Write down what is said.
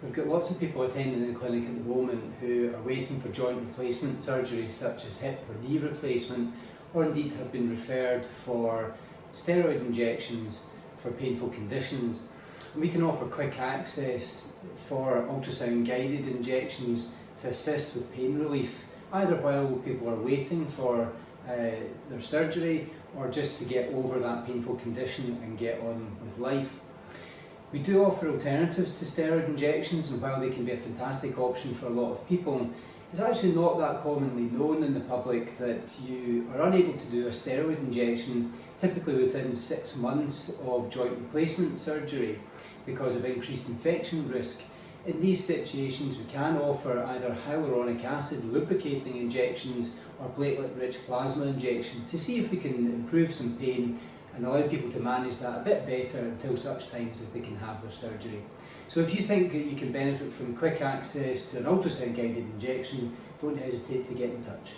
We've got lots of people attending the clinic at the moment who are waiting for joint replacement surgery such as hip or knee replacement, or indeed have been referred for steroid injections for painful conditions. And we can offer quick access for ultrasound guided injections to assist with pain relief, either while people are waiting for their surgery or just to get over that painful condition and get on with life. We do offer alternatives to steroid injections, and while they can be a fantastic option for a lot of people, it's actually not that commonly known in the public that you are unable to do a steroid injection typically within 6 months of joint replacement surgery because of increased infection risk. In these situations, we can offer either hyaluronic acid lubricating injections or platelet-rich plasma injection to see if we can improve some pain and allow people to manage that a bit better until such times as they can have their surgery. So if you think that you can benefit from quick access to an ultrasound guided injection, don't hesitate to get in touch.